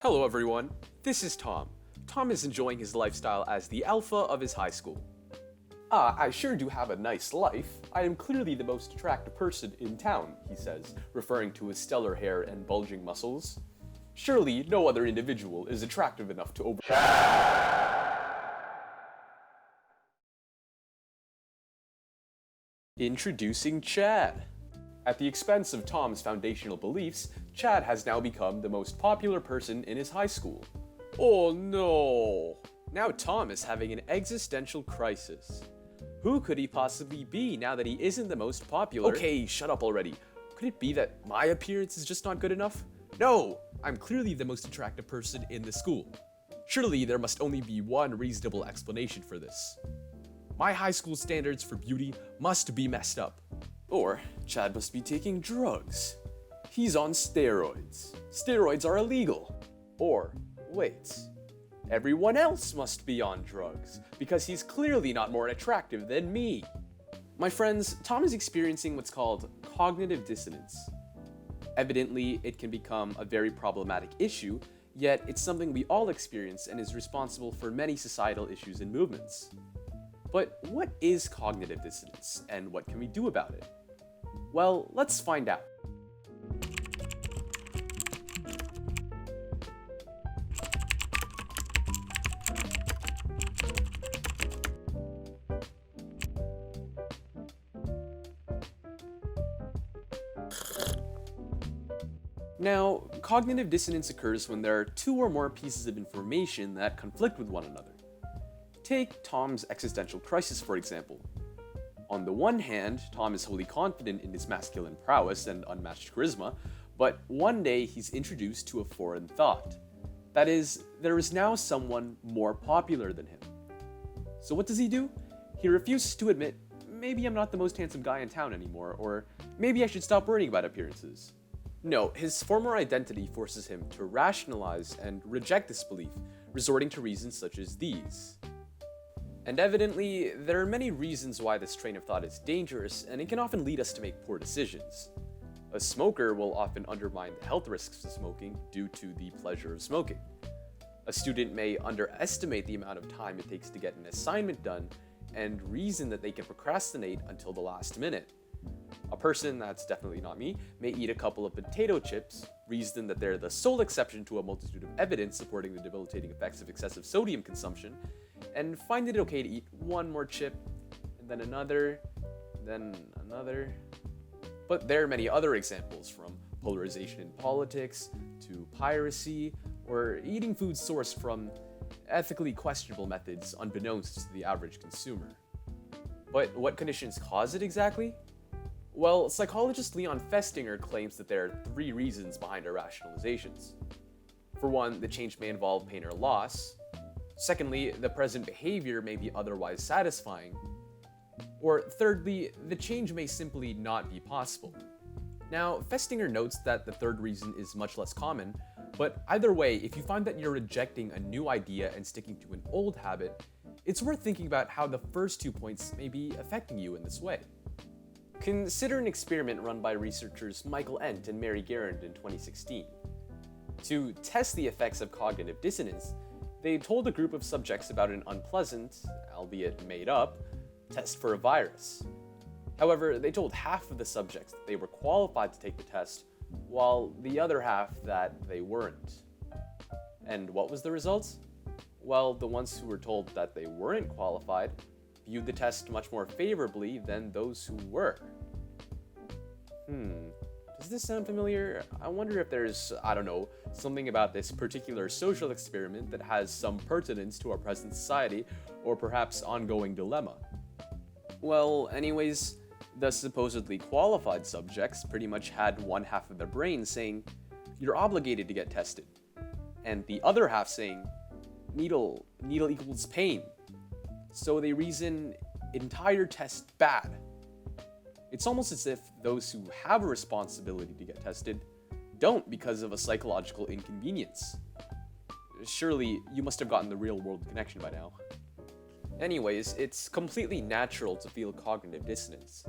Hello everyone, this is Tom. Tom is enjoying his lifestyle as the alpha of his high school. I sure do have a nice life. I am clearly the most attractive person in town, he says, referring to his stellar hair and bulging muscles. Surely no other individual is attractive enough to over- Introducing Chad. At the expense of Tom's foundational beliefs, Chad has now become the most popular person in his high school. Oh no! Now Tom is having an existential crisis. Who could he possibly be now that he isn't the most popular? Okay, shut up already. Could it be that my appearance is just not good enough? No! I'm clearly the most attractive person in the school. Surely there must only be one reasonable explanation for this. My high school standards for beauty must be messed up. Or Chad must be taking drugs. He's on steroids. Steroids are illegal. Or, wait, everyone else must be on drugs, because he's clearly not more attractive than me. My friends, Tom is experiencing what's called cognitive dissonance. Evidently, it can become a very problematic issue, yet it's something we all experience and is responsible for many societal issues and movements. But what is cognitive dissonance, and what can we do about it? Well, let's find out. Now, cognitive dissonance occurs when there are two or more pieces of information that conflict with one another. Take Tom's existential crisis, for example. On the one hand, Tom is wholly confident in his masculine prowess and unmatched charisma, but one day he's introduced to a foreign thought. That is, there is now someone more popular than him. So what does he do? He refuses to admit, maybe I'm not the most handsome guy in town anymore, or maybe I should stop worrying about appearances. No, his former identity forces him to rationalize and reject this belief, resorting to reasons such as these. And evidently, there are many reasons why this train of thought is dangerous, and it can often lead us to make poor decisions. A smoker will often undermine the health risks of smoking due to the pleasure of smoking. A student may underestimate the amount of time it takes to get an assignment done, and reason that they can procrastinate until the last minute. A person, that's definitely not me, may eat a couple of potato chips, reason that they're the sole exception to a multitude of evidence supporting the debilitating effects of excessive sodium consumption, and find it okay to eat one more chip, and then another, then another. But there are many other examples, from polarization in politics, to piracy, or eating food sourced from ethically questionable methods unbeknownst to the average consumer. But what conditions cause it exactly? Well, psychologist Leon Festinger claims that there are three reasons behind our rationalizations. For one, the change may involve pain or loss. Secondly, the present behavior may be otherwise satisfying. Or thirdly, the change may simply not be possible. Now, Festinger notes that the third reason is much less common, but either way, if you find that you're rejecting a new idea and sticking to an old habit, it's worth thinking about how the first 2 points may be affecting you in this way. Consider an experiment run by researchers Michael Ent and Mary Garand in 2016. To test the effects of cognitive dissonance, they told a group of subjects about an unpleasant, albeit made up, test for a virus. However, they told half of the subjects that they were qualified to take the test, while the other half that they weren't. And what was the result? Well, the ones who were told that they weren't qualified viewed the test much more favorably than those who were. Does this sound familiar? I wonder if there's, something about this particular social experiment that has some pertinence to our present society, or perhaps ongoing dilemma. Well, anyways, the supposedly qualified subjects pretty much had one half of their brain saying, you're obligated to get tested, and the other half saying, needle equals pain. So they reason, entire test bad. It's almost as if those who have a responsibility to get tested don't because of a psychological inconvenience. Surely, you must have gotten the real world connection by now. Anyways, it's completely natural to feel cognitive dissonance.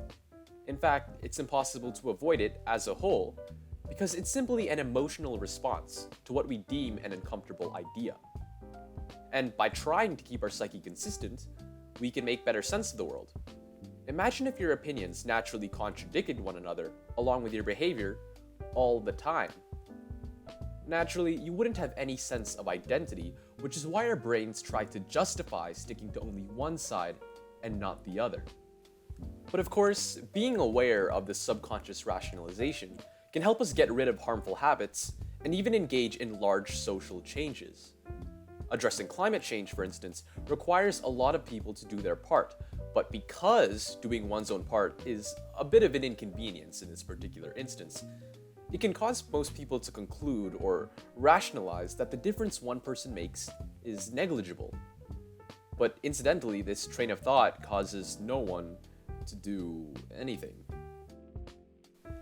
In fact, it's impossible to avoid it as a whole, because it's simply an emotional response to what we deem an uncomfortable idea. And by trying to keep our psyche consistent, we can make better sense of the world. Imagine if your opinions naturally contradicted one another along with your behavior all the time. Naturally, you wouldn't have any sense of identity, which is why our brains try to justify sticking to only one side and not the other. But of course, being aware of the subconscious rationalization can help us get rid of harmful habits and even engage in large social changes. Addressing climate change, for instance, requires a lot of people to do their part, but because doing one's own part is a bit of an inconvenience in this particular instance, it can cause most people to conclude or rationalize that the difference one person makes is negligible. But incidentally, this train of thought causes no one to do anything.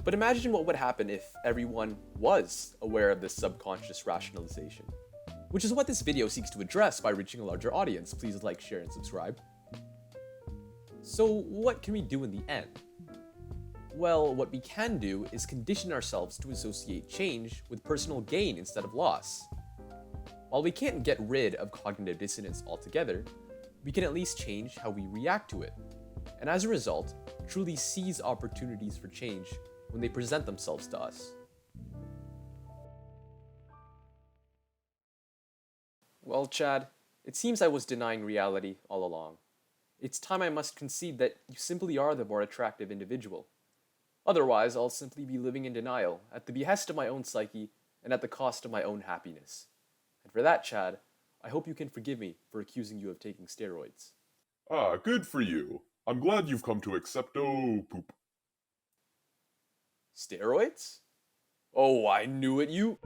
But imagine what would happen if everyone was aware of this subconscious rationalization, which is what this video seeks to address by reaching a larger audience. Please like, share, and subscribe. So what can we do in the end? Well, what we can do is condition ourselves to associate change with personal gain instead of loss. While we can't get rid of cognitive dissonance altogether, we can at least change how we react to it, and as a result, truly seize opportunities for change when they present themselves to us. Well, Chad, it seems I was denying reality all along. It's time I must concede that you simply are the more attractive individual. Otherwise, I'll simply be living in denial, at the behest of my own psyche, and at the cost of my own happiness. And for that, Chad, I hope you can forgive me for accusing you of taking steroids. Ah, good for you. I'm glad you've come to accept poop. Steroids? Oh, I knew it, you...